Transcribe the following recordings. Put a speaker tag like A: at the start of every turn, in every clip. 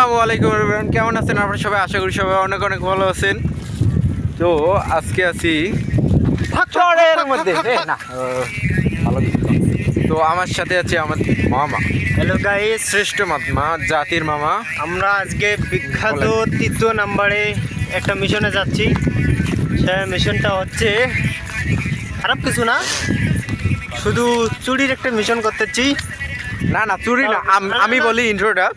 A: আসসালামু আলাইকুম এভরিওয়ান, কেমন আছেন আপনারা সবাই? আশা করি সবাই অনেক অনেক ভালো আছেন। তো আজকে আছি চরের মধ্যে না ভালো তো আমার সাথে আছে আমার মামা।
B: হ্যালো গাইস,
A: শ্রেষ্ঠ মামা, জাতির মামা।
B: আমরা আজকে বিখ্যাত 3 নম্বরে একটা মিশনে যাচ্ছি। সেই মিশনটা হচ্ছে খারাপ কিছু না, শুধু চুরির একটা মিশন করতেছি।
A: না না চুরি না, আমি বলি ইন্ট্রোটা।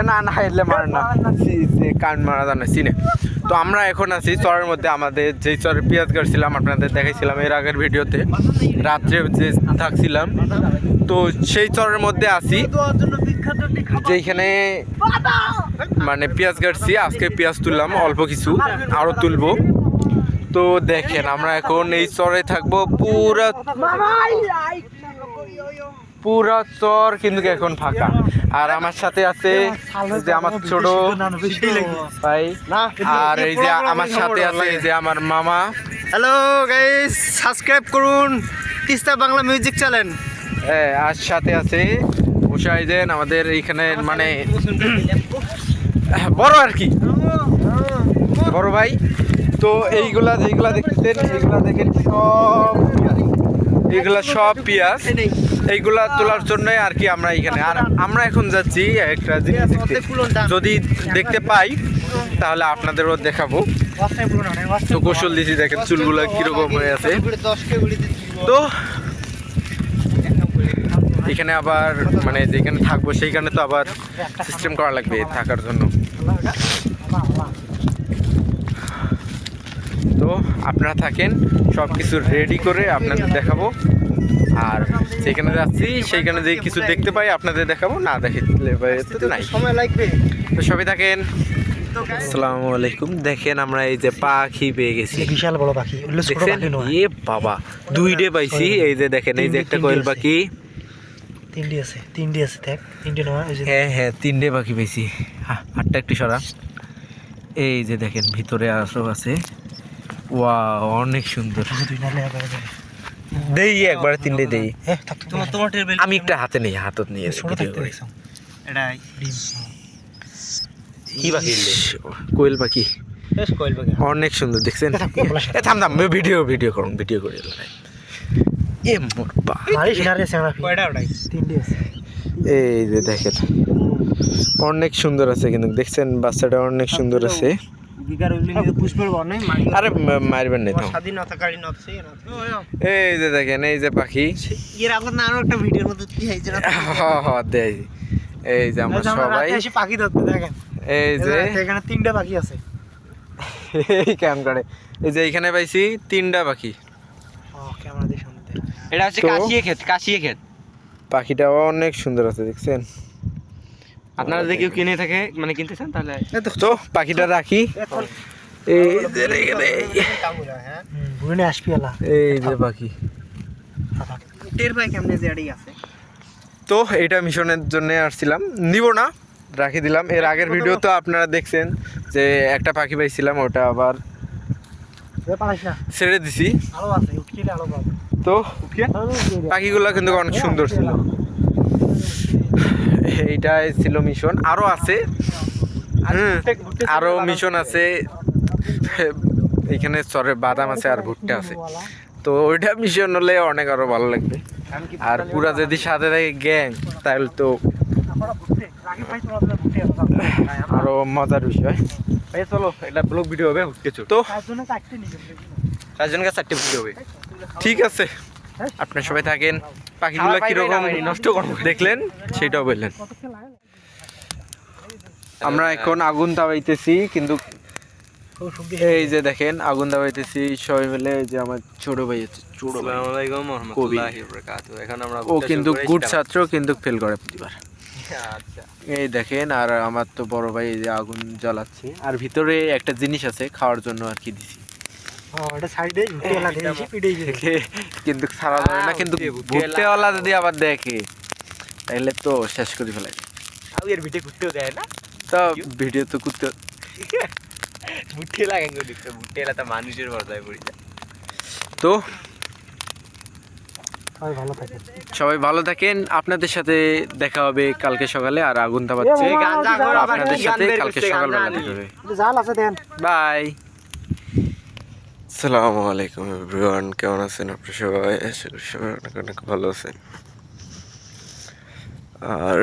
A: না না এলে মার না, কান মারা জানা চিনে। তো আমরা এখন আছি চরের মধ্যে, আমাদের যেই চরে পেঁয়াজ কাটছিলাম আপনাদের দেখাইছিলাম এর আগের ভিডিওতে, রাত্রে যে থাকছিলাম। তো সেই চরের মধ্যে আছি যেখানে মানে পেঁয়াজ কাটছি। আজকে পেঁয়াজ তুললাম অল্প কিছু, আরও তুলবো। তো দেখেন আমরা এখন এই চরে থাকবো পুরা চর কিন্তু এখন ফাঁকা। আর আমার সাথে আছে যে আমার ছোট ভাই, আর এই যে আমার সাথে আছে এই যে আমার মামা।
B: হ্যালো গাইস, সাবস্ক্রাইব করুন তিস্তা বাংলা মিউজিক চ্যানেল।
A: হ্যাঁ, আর সাথে আছে মুশাহিদেন, আমাদের এইখানে মানে বড় আর কি, বড় ভাই। তো এইগুলা যেগুলা দেখতেছেন এইগুলা দেখেন এগুলা সব পেঁয়াজ, এইগুলা তোলার জন্য আর কি আমরা এখানে। আর আমরা এখন যাচ্ছি একটা জিনিস দেখতে, যদি দেখতে পাই তাহলে আপনাদেরও দেখাবো। তো কৌশল দিছি, দেখেন চুলগুলা কিরকম হয়ে আছে। তো এখানে আবার মানে যেখানে থাকবো সেইখানে তো আবার সিস্টেম করা লাগবে থাকার জন্য। তো আপনারা থাকেন, সব কিছু রেডি করে আপনাদের দেখাবো। আর যেখানে যাচ্ছি সেইখানে যে কিছু দেখতে পাই আপনাদের দেখাবো, না দেখলে নাই
B: সময় লাগবে।
A: তো সবাই থাকেন। আসসালামু আলাইকুম। দেখেন আমরা এই যে পাখি পেয়ে গেছি,
B: বিশাল বড় পাখি।
A: এ বাবা, 2টে পাইছি। এই যে দেখেন, এই যে একটা কোয়েল পাখি,
B: 3টে আছে দেখ, 3টে নয়।
A: হ্যাঁ হ্যাঁ 3টে পাখি পেয়েছি। হাতটা একটু সরা। এই যে দেখেন ভিতরে আরো আছে। ওয়াও, অনেক সুন্দর। দেই একবারে 3টে দেই। আমি একটা হাতে নেই, হাতত নিয়ে
B: কি পাখি?
A: কোয়েল পাখি,
B: কোয়েল পাখি
A: অনেক সুন্দর দেখছেন। থাম থাম, ভিডিও করুন, ভিডিও করে এ মোর বা। এই যে দেখেন অনেক সুন্দর আছে কিন্তু, দেখছেন বাচ্চাটা অনেক সুন্দর আছে। আরে মারবেন না তো। এই যে দেখেন এই যে পাখি, দেয়। এই যে আমরা সবাই
B: পাখি ধরতে দেখেন,
A: এই যে
B: এখানে 3টে পাখি আছে।
A: এই ক্যাম্প করে এই যে এখানে পাইছি 3টা পাখি।
B: এটা হচ্ছে কাশিয়ে ক্ষেত।
A: পাখিটা অনেক সুন্দর আছে দেখছেন।
B: আপনারা যদি কেউ কিনে থাকে মানে কিনতে চান তাহলে
A: তো পাখিটা রাখি। এই যে পাখি, তো এটা মিশনের জন্য আসছিলাম, নিব না, রাখি দিলাম। এর আগের ভিডিও তো আপনারা দেখছেন যে একটা পাখি পাইছিলাম, ওটা আবার ছেড়ে দিছি। তো পাখিগুলো কিন্তু অনেক সুন্দর ছিল। এইটাই ছিল মিশন, আরো আছে। আরো মিশন আছে, এখানে চরে বাদাম আছে আর ভুট্টা আছে। তো ওইটা মিশন হলে অনেক আরো ভালো লাগবে। আর পুরা যদি সাথে থাকে গ্যাং তাহলে তো আরো মজার বিষয়। চলো, এটা ব্লগ ভিডিও হবে। তো 4জনকে 4টে ভিডিও হবে, ঠিক আছে। আপনার সবাই থাকেন। পাখিগুলো কিরকম নষ্ট দেখলেন সেটাও বললেন। আমরা এখন আগুন দাবাইতেছি কিন্তু, এই যে দেখেন আগুন দাবাইতেছি সবাই মিলে। এই যে আমার ছোট ভাই আছে, ও কিন্তু গুড ছাত্র কিন্তু ফেল করে প্রতিবার। এই দেখেন, আর আমার তো বড় ভাই এই যে আগুন জ্বালাচ্ছে। আর ভিতরে একটা জিনিস আছে খাওয়ার জন্য আর কি দিছি, কিন্তু সারা যাবে না। কিন্তু ভুট্টেওয়ালা যদি আবার দেখে তাহলে তো শেষ করে ফেলে।
B: ভিডিও ঘুরতেও দেয় না,
A: তো ভিডিও তো করতে
B: ভুট্টে লাগে ভুট্টে এলাকা মানুষের পর্দায় পড়ে যায়।
A: তো সবাই ভালো থাকেন। আপনাদের সাথে দেখা হবে কালকে সকালে। আর আগুন তাপাচ্ছে, আপনাদের সাথে কালকে সকালবেলা দেখা হবে। বাই। আসসালামু আলাইকুম এভরিওয়ান, কেমন আছেন আপনারা সবাই? আশা করি সবাই অনেক অনেক ভালো আছেন। আর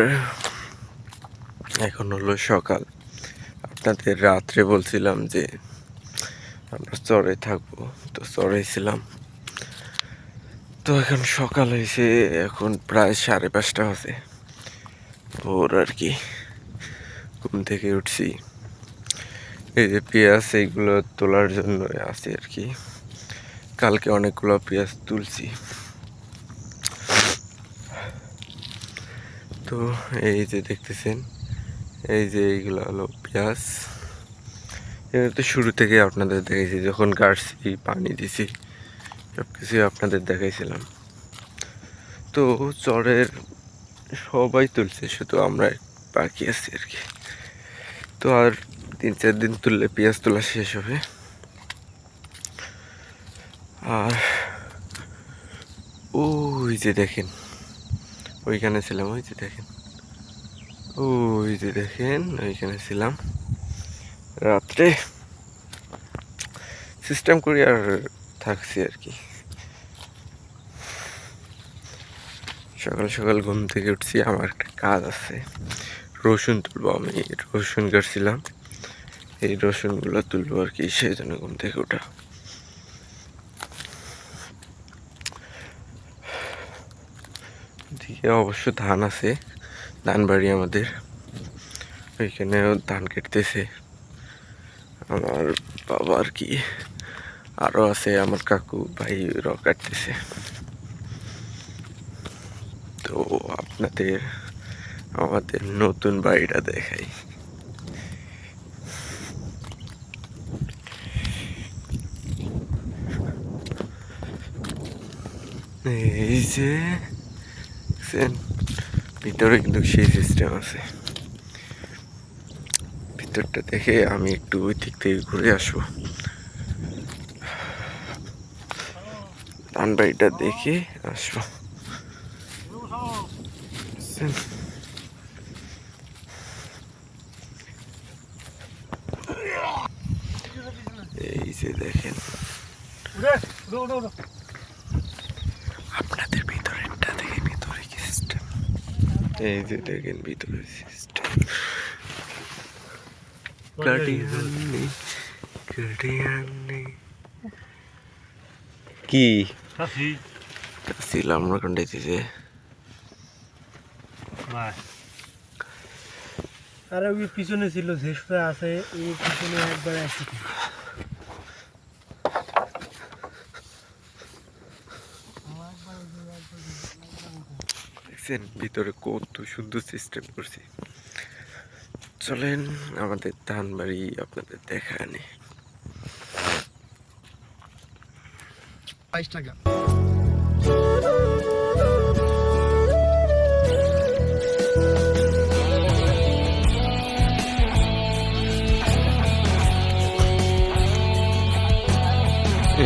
A: এখন হলো সকাল। আপনাদের রাত্রে বলছিলাম যে আমরা চরে থাকবো, তো চরে ছিলাম। তো এখন সকাল হয়েছে, এখন প্রায় 5:30 বাজে ভোর আর কি। ঘুম থেকে উঠছি, এই যে পেঁয়াজ এইগুলো তোলার জন্য আছি আর কি। কালকে অনেকগুলো পেঁয়াজ তুলছি। তো এই যে দেখতেছেন, এই যে এইগুলো হলো পেঁয়াজ। এটা তো শুরু থেকে আপনাদের দেখাইছি, যখন কাটছি পানি দিছি সব কিছু আপনাদের দেখাইছিলাম। তো চরের সবাই তুলছে, শুধু আমরা বাকি আছি আর কি। তো আর 3-4 দিন তুললে পেঁয়াজ তোলা শেষ হবে। আর ওই যে দেখেন, ওইখানে ছিলাম, ওই যে দেখেন, ওই যে দেখেন, ওইখানে ছিলাম রাত্রে। সিস্টেম করি আর থাকছি আর কি। সকাল সকাল ঘুম থেকে উঠছি, আমার একটা কাজ আছে, রসুন তুলবো। আমি রসুন কাটছিলাম, এই রসুনগুলো তুলবো আর কি, সেই জন্য ঘুম থেকে ওঠা। দিকে অবশ্য ধান আছে, ধান বাড়ি আমাদের, ওইখানেও ধান কেটতেছে আমার বাবা আর কি। আরও আছে আমার কাকু ভাইরাও কাটতেছে। তো আপনাদের আমাদের নতুন বাড়িটা দেখাই। এই যে ভিতরে কিন্তু সেই সিস্টেম আছে। ভিতরটা দেখে আমি একটু ওই দিক থেকে ঘুরে আসবো, ধান বাড়িটা দেখে আসবো। এই যে দেখেন, আপনাদের ভিতরেরটা দেখে, ভিতরে কি সিস্টেম। এই যে দেখেন ভিতরে সিস্টেম। কি ছিলাম আমরা কন্টাইতেছে।
B: আর ওই পিছনে ছিল, শেষটা আছে ওই পিছনে একবার আসছে।
A: দেখছেন ভিতরে কত সুন্দর সিস্টেম করছি। চলেন আমাদের ধান বাড়ি আপনাদের দেখা আনি।
C: 22 টাকা।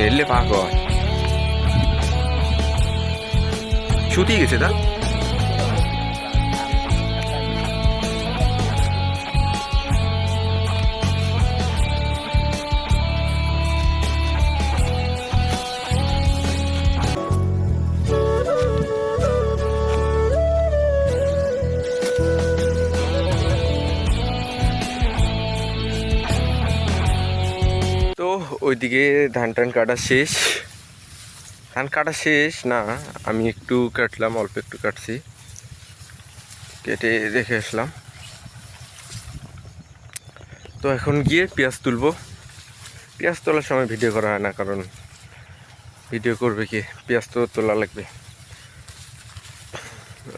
A: এলে পাক হয়, শুকিয়ে গেছে তা। তো ওইদিকে ধান টান কাটা শেষ, ধান কাটা শেষ না, আমি একটু কাটলাম, অল্প একটু কাটছি, কেটে রেখে আসলাম। তো এখন গিয়ে পেঁয়াজ তুলবো। পেঁয়াজ তোলার সময় ভিডিও করা হয় না, কারণ ভিডিও করবে কি, পেঁয়াজ তো তোলা লাগবে।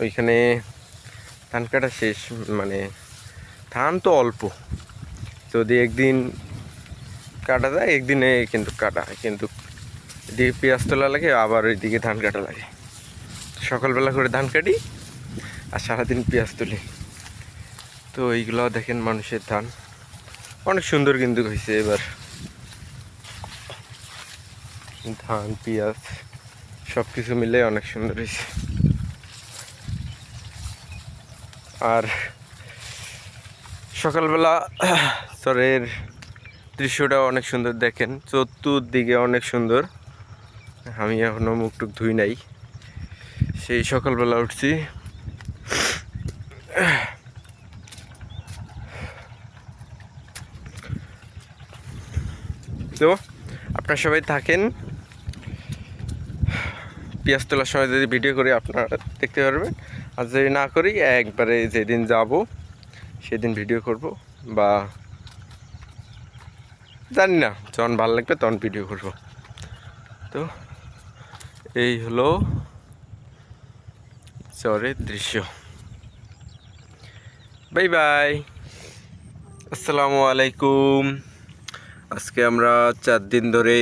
A: ওইখানে ধান কাটা শেষ, মানে ধান তো অল্প, যদি একদিন কাটা যায় একদিনে কিন্তু কাটা হয়, কিন্তু এদিকে পেঁয়াজ তোলা লাগে, আবার ওইদিকে ধান কাটা লাগে। সকালবেলা করে ধান কাটি আর সারাদিন পেঁয়াজ তুলি। তো এইগুলো দেখেন মানুষের ধান, অনেক সুন্দর কিন্তু হয়েছে এবার ধান, পেঁয়াজ সব কিছু মিলে অনেক সুন্দর হয়েছে। আর সকালবেলা চরের দৃশ্যটা অনেক সুন্দর, দেখেন চতুর্দিকে অনেক সুন্দর। আমি এখনো মুখ টুক ধুই নাই, সেই সকালবেলা উঠছি। তো আপনারা সবাই থাকেন, পেঁয়াজ তোলার সময় যদি ভিডিও করি আপনারা দেখতে পারবেন, আর যদি না করি একবারে যেদিন যাব সেদিন ভিডিও করব, বা জানি না যখন ভালো লাগবে তখন ভিডিও করব। তো এই হলো চরের দৃশ্য। বাই বাই, আসসালামু আলাইকুম। আজকে আমরা 4 দিন ধরে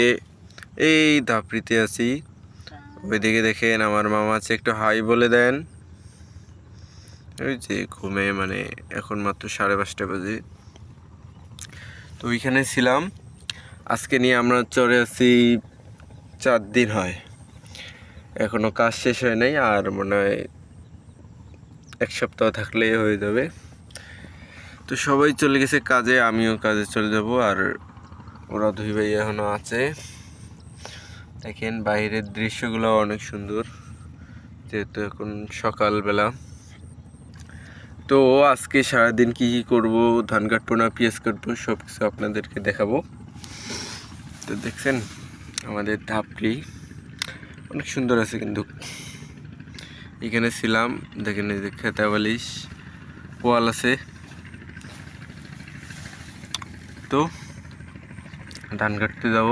A: এই ধাপড়িতে আছি। ওইদিকে দেখেন আমার মামা আছে, একটু হাই বলে দেন। ওই যে ঘুমে, মানে এখন মাত্র 5:30 বাজে। তো ওইখানে ছিলাম। আজকে নিয়ে আমরা চরে আছি 4 দিন হয়, এখনো কাজ শেষ হয় নাই, আর মনে হয় 1 সপ্তাহ থাকলেই হয়ে যাবে। তো সবাই চলে গেছে কাজে, আমিও কাজে চলে যাব। আর ওরা 2 ভাই এখনো আছে। দেখেন বাইরের দৃশ্যগুলো অনেক সুন্দর, যেহেতু এখন সকালবেলা। তো আজকে সারাদিন কি কি করবো, ধান কাটবো না পেঁয়াজ কাটবো, সব কিছু আপনাদেরকে দেখাবো। তো দেখছেন আমাদের ধাপড়ি অনেক সুন্দর আছে, কিন্তু এখানে ছিলাম। দেখেন এই যে খেতা বালিশ পোয়াল আছে। তো ধান কাটতে যাব,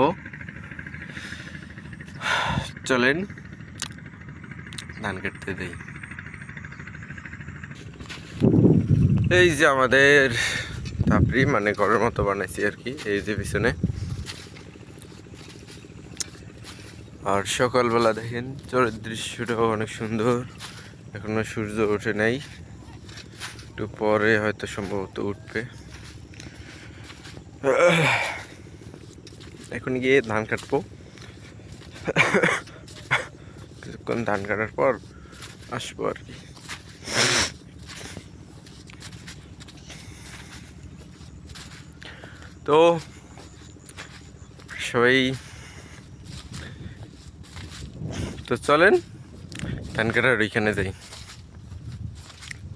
A: চলেন ধান কাটতে দেই। এই যে আমাদের ধাপড়ি, মানে ঘরের মতো বানাইছি আর কি, এই যে পিছনে। আর সকালবেলা দেখেন চরের দৃশ্যটাও অনেক সুন্দর। এখনো সূর্য ওঠে নাই, একটু পরে হয়তো সম্ভবত উঠবে। এখন গিয়ে ধান কাটবো, কিছুক্ষণ ধান কাটার পর আসবো আর কি। তো সবাই তো চলেন ধান কাটার ওইখানে যাই,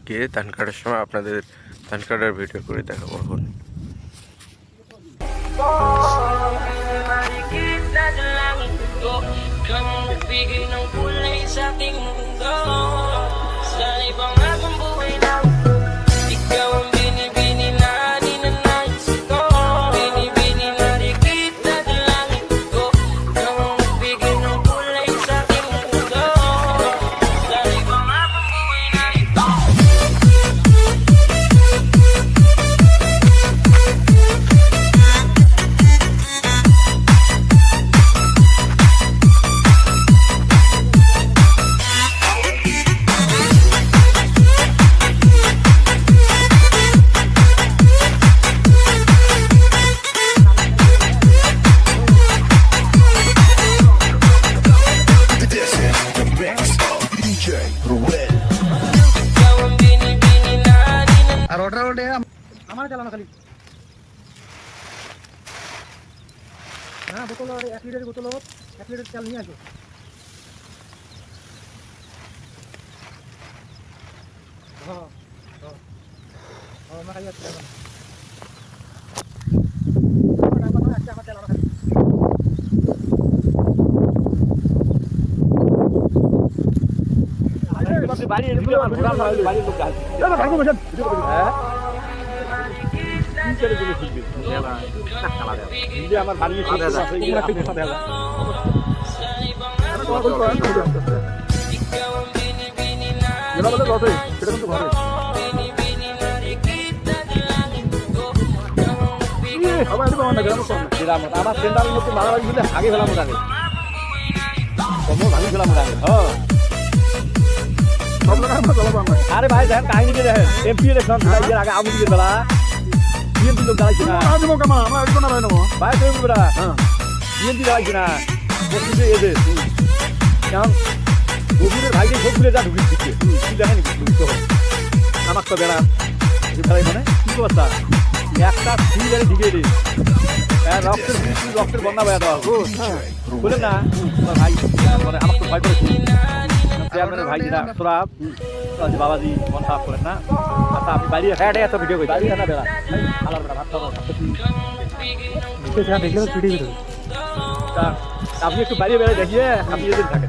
A: গিয়ে ধান কাটার সময় আপনাদের ধান কাটার ভিডিও করে দেখাবো। এখন
C: আর ওটা আমার চালানো খালি না, বোতল 1 লিটারের বোতল 1 লিটার তেল নিয়ে আসো। হ্যাঁ হ্যাঁ আমার খালি আছে এখন। আমার তেল খালি বাড়ি বাড়ির লোক আছে। আমার বাড়ি আমার সেন্টারের মধ্যে মারামারি দিলে আগে ফেলাম ওটাকে, ভাঙি ফেলাম ওটাকে। আরে ভাই দেখেন কাহিনী কি দেখেন, এমপি ইলেকশন আগে আবু দিকে বেলা বিএনপি লোক দাঁড়াইছে না, ভাই তুমি বিএনপি দাঁড়াইছে না, এদের এখন গভীরের ভাইকে সব ভুলে যা ঢুকিয়ে দিচ্ছে তুই দেখেনি আমার তো বেড়া বেড়াই মানে কি কথা একটা সিলিন্ডারে ঢুকিয়ে দিই রক্তের বন্যা বেড়া দেওয়া বললেন না তোমার ভাই মানে আমার তো ভয় করে চেয়ারম্যানের ভাই যেটা তোরা বাবাজি মন খারাপ করেন না আচ্ছা আপনি বাইরে এত ভিডিও করি বাইরে না বেড়া আলার বেড়া ভাত খাওয়া দেখলে ছুটি দিল তা আপনি একটু বাইরে বেড়ে দেখিয়ে আপনি যদি থাকেন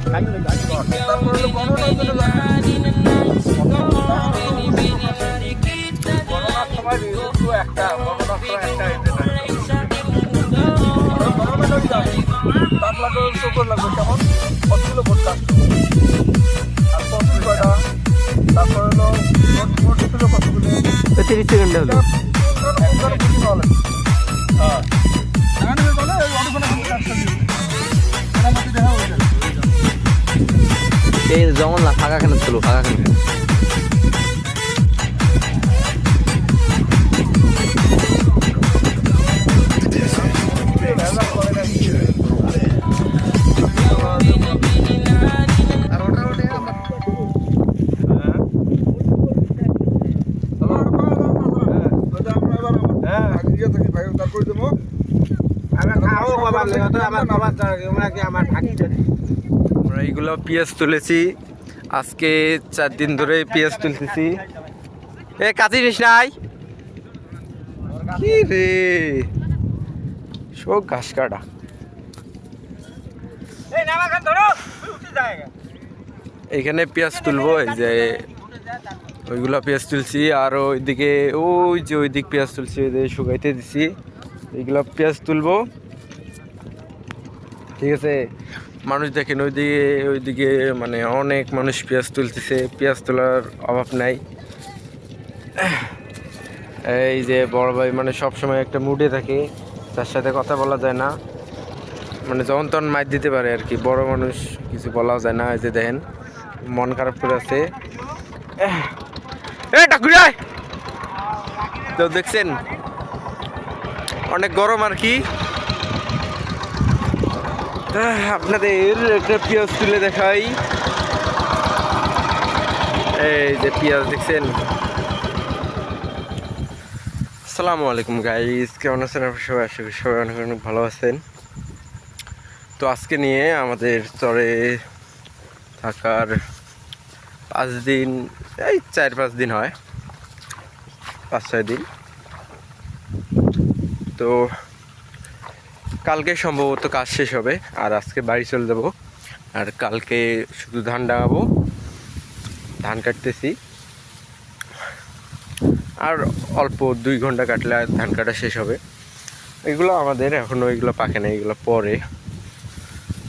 B: তিরিশ সেকেন্ড হলো এই যেমন না ফাঁকা কেন ছিল ফাঁকা কেন
A: আমরা এইগুলো পেঁয়াজ তুলেছি আজকে 4 দিন ধরে পেঁয়াজ তুলতেছি এ কাঁচি নিস নাই কি রে সব ঘাস কাটা এইখানে পেঁয়াজ তুলবো এই যে ওইগুলো পেঁয়াজ তুলছি আর ওইদিকে ওইদিক পেঁয়াজ তুলছি ওই যে শুকাইতে দিছি এইগুলো পেঁয়াজ তুলবো ঠিক আছে মানুষ দেখেন ওইদিকে মানে অনেক মানুষ পেঁয়াজ তুলতেছে পেঁয়াজ তোলার অভাব নাই এই যে বড় ভাই মানে সবসময় একটা মুডে থাকে তার সাথে কথা বলা যায় না মানে যখন তখন মাইর দিতে পারে আর কি বড় মানুষ কিছু বলা যায় না এই যে দেখেন মন খারাপ করে আছে তো দেখছেন অনেক গরম আর কি আপনাদের একটা পেঁয়াজ তুলে দেখাই এই যে পেঁয়াজ দেখছেন আসসালামু আলাইকুম গাইস কেমন আছেন আপনারা সবাই আশা করি সবাই অনেক অনেক ভালো আছেন তো আজকে নিয়ে আমাদের চরে থাকার 5 দিন এই 4-5 দিন হয় 5-6 দিন তো কালকে সম্ভবত কাজ শেষ হবে আর আজকে বাড়ি চলে যাব আর কালকে শুধু ধান ডাঙাবো ধান কাটতেছি আর অল্প 2 ঘন্টা কাটলে ধান কাটা শেষ হবে এগুলো আমাদের এখনও এগুলো পাকে না এগুলো পরে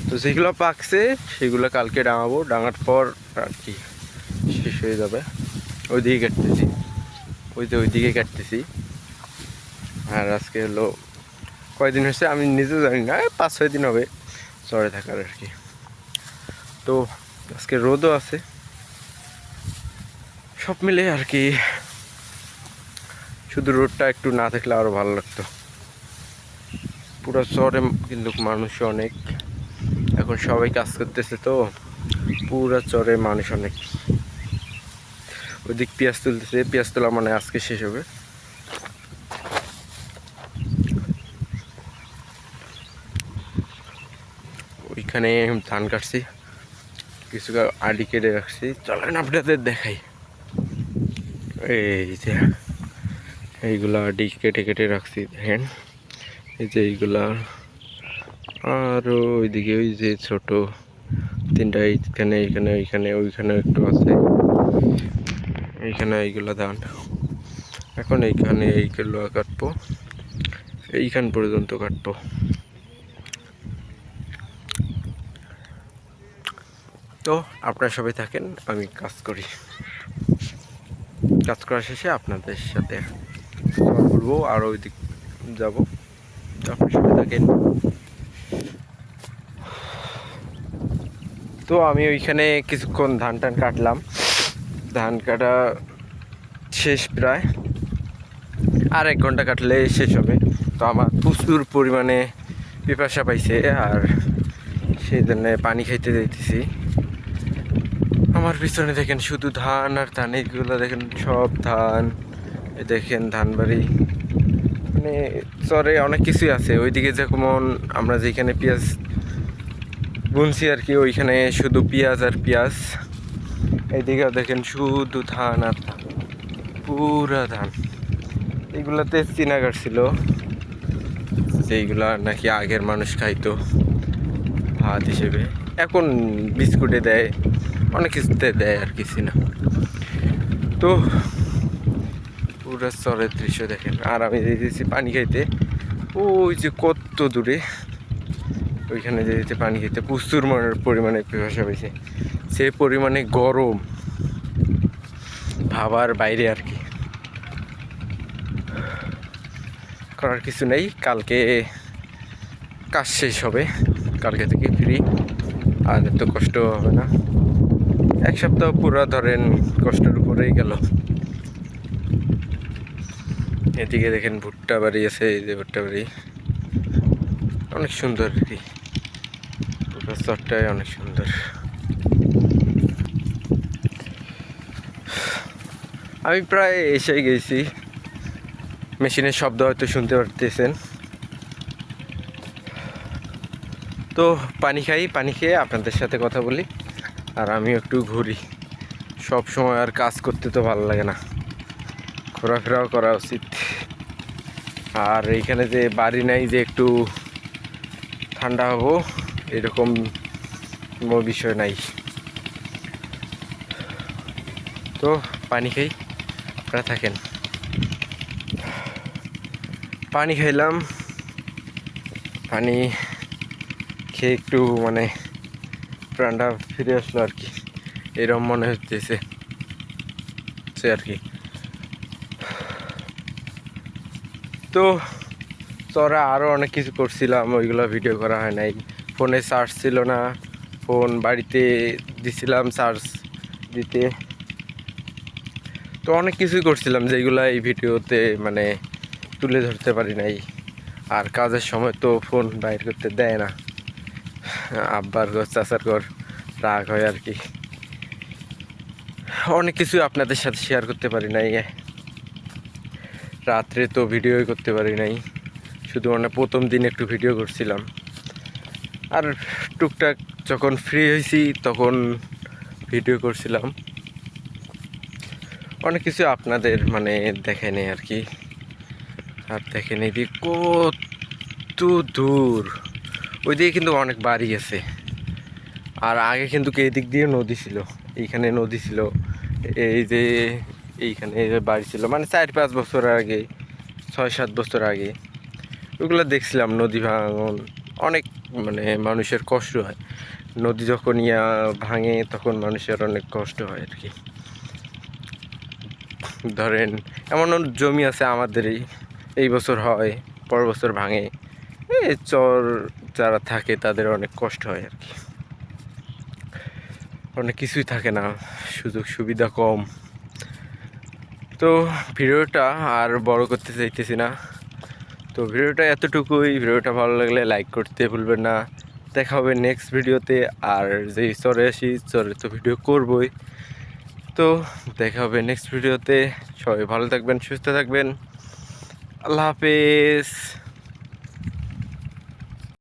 A: তো যেগুলো পাকছে সেগুলো কালকে ডাঙাবো ডাঙার পর আর কি শেষ হয়ে যাবে ওইদিকে কাটতেছি ওইদিকে কাটতেছি আর আজকে হলো কয়দিন হয়েছে আমি নিজেও জানি না 5-6 দিন হবে চরে থাকার আর কি তো আজকে রোদও আছে সব মিলে আর কি শুধু রোদটা একটু না থাকলে আরও ভালো লাগতো পুরো চরে কিন্তু মানুষ অনেক এখন সবাই কাজ করতেছে তো পুরো চরে মানুষ অনেক ওইদিক পেঁয়াজ তুলতেছে পেঁয়াজ তোলা মানে আজকে শেষ হবে ওইখানে ধান কাটছি কিছু আড়ি কেটে রাখছি চলেন আপনাদের দেখাই এই যে এইগুলা আড়ি কেটে কেটে রাখছি দেখেন এই যে এইগুলা আর ওইদিকে ওই যে ছোট 3টা এইখানে ওইখানে একটু আছে এইখানে এইগুলা ধান এখন এইখানে এইগুলো কাটবো এইখান পর্যন্ত কাটবো তো আপনারা সবাই থাকেন আমি কাজ করি কাজ করা শেষে আপনাদের সাথে ঘুরবো আর ওই দিক যাবো তো আপনারা সবাই থাকেন তো আমি ওইখানে কিছুক্ষণ ধান কাটলাম ধান কাটা শেষ প্রায় আর 1 ঘন্টা কাটলে শেষ হবে তো আমার প্রচুর পরিমাণে পিপাসা পাইছে আর সেই জন্য পানি খাইতে যাইতেছি আমার পিছনে দেখেন শুধু ধান আর ধান, এইগুলো দেখেন সব ধান। এই দেখেন ধান বাড়ি, মানে চরে অনেক কিছুই আছে। ওইদিকে যেমন আমরা যেখানে পেঁয়াজ বুনছি আর কি, ওইখানে শুধু পেঁয়াজ আর পেঁয়াজ। এইদিকেও দেখেন শুধু ধান আর ধান, পুরা ধান। এইগুলাতে চিনাগার ছিল, যেইগুলা নাকি আগের মানুষ খাইতো ভাত হিসেবে, এখন বিস্কুটে দেয়, অনেক কিছুতে দেয় আর কিছু না। তো পুরো চরের দৃশ্য দেখেন। আর আমি যেতেছি পানি খাইতে, ওই যে কত দূরে, ওইখানে যেতে পানি খেতে প্রচুর পরিমাণে পিপাসা পেয়েছে। সে পরিমাণে গরম, ভাবার বাইরে আর কি। করার কিছু নেই, কালকে কাজ শেষ হবে, কালকে থেকে ফ্রি, আর এত কষ্ট হবে না। এক সপ্তাহ পুরো ধরেন কষ্টের উপরেই গেল। এদিকে দেখেন ভুট্টা বাড়ি আছে, এই যে ভুট্টা বাড়ি অনেক সুন্দর আর কি, পুরো চরটাই অনেক সুন্দর। আমি প্রায় এসে গেছি, মেশিনের শব্দ হয়তো শুনতে পারতেছেন। তো পানি খাই, পানি খেয়ে আপনাদের সাথে কথা বলি, আর আমি একটু ঘুরি। সব সময় আর কাজ করতে তো ভালো লাগে না, ঘোরাফেরাও করা উচিত। আর এইখানে যে বাড়ি নাই যে একটু ঠান্ডা হবো, এরকম কোনো বিষয় নাই। তো পানি খাই, আপনারা থাকেন। পানি খাইলাম, পানি খেয়ে একটু মানে প্রাণটা ফিরে আসলো আর কি, এরকম মনে হচ্ছে আর কি। তো চরা আরও অনেক কিছু করছিলাম, ওইগুলো ভিডিও করা হয় নাই, ফোনে চার্জ ছিল না, ফোন বাড়িতে দিছিলাম চার্জ দিতে। তো অনেক কিছুই করছিলাম যেগুলো এই ভিডিওতে মানে তুলে ধরতে পারি নাই। আর কাজের সময় তো ফোন বাইর করতে দেয় না, আব্বার ঘর চাচার ঘর রাগ হয় আর কি। অনেক কিছু আপনাদের সাথে শেয়ার করতে পারি নাই, রাত্রে তো ভিডিওই করতে পারি নাই, শুধু মানে প্রথম দিন একটু ভিডিও করছিলাম। আর টুকটাক যখন ফ্রি হয়েছি তখন ভিডিও করছিলাম। অনেক কিছু আপনাদের মানে দেখে নেই আর কি। আর দেখে নেই যে কত দূর, ওইদিকে কিন্তু অনেক বাড়ি আছে। আর আগে কিন্তু এই দিক দিয়ে নদী ছিল, এইখানে নদী ছিল, এই যে এইখানে বাড়ি ছিল, মানে 4-5 বছর আগে, 6-7 বছর আগে ওইগুলো দেখছিলাম। নদী ভাঙন অনেক, মানে মানুষের কষ্ট হয়, নদী যখন ভাঙে তখন মানুষের অনেক কষ্ট হয় আর কি। ধরেন এমন জমি আছে আমাদেরই, এই বছর হয়, পরের বছর ভাঙে, এই চর যারা থাকে তাদের অনেক কষ্ট হয় আর কি। অনেক কিছুই থাকে না, সুযোগ সুবিধা কম। তো ভিডিওটা আর বড় করতে চাইতেছি না, তো ভিডিওটা এতটুকুই। ভিডিওটা ভালো লাগলে লাইক করতে ভুলবেন না। দেখা হবে নেক্সট ভিডিওতে। আর যেই চরে আসি, চরে তো ভিডিও করবই। তো দেখা হবে নেক্সট ভিডিওতে। সবাই ভালো থাকবেন, সুস্থ থাকবেন, আল্লাহ হাফেজ।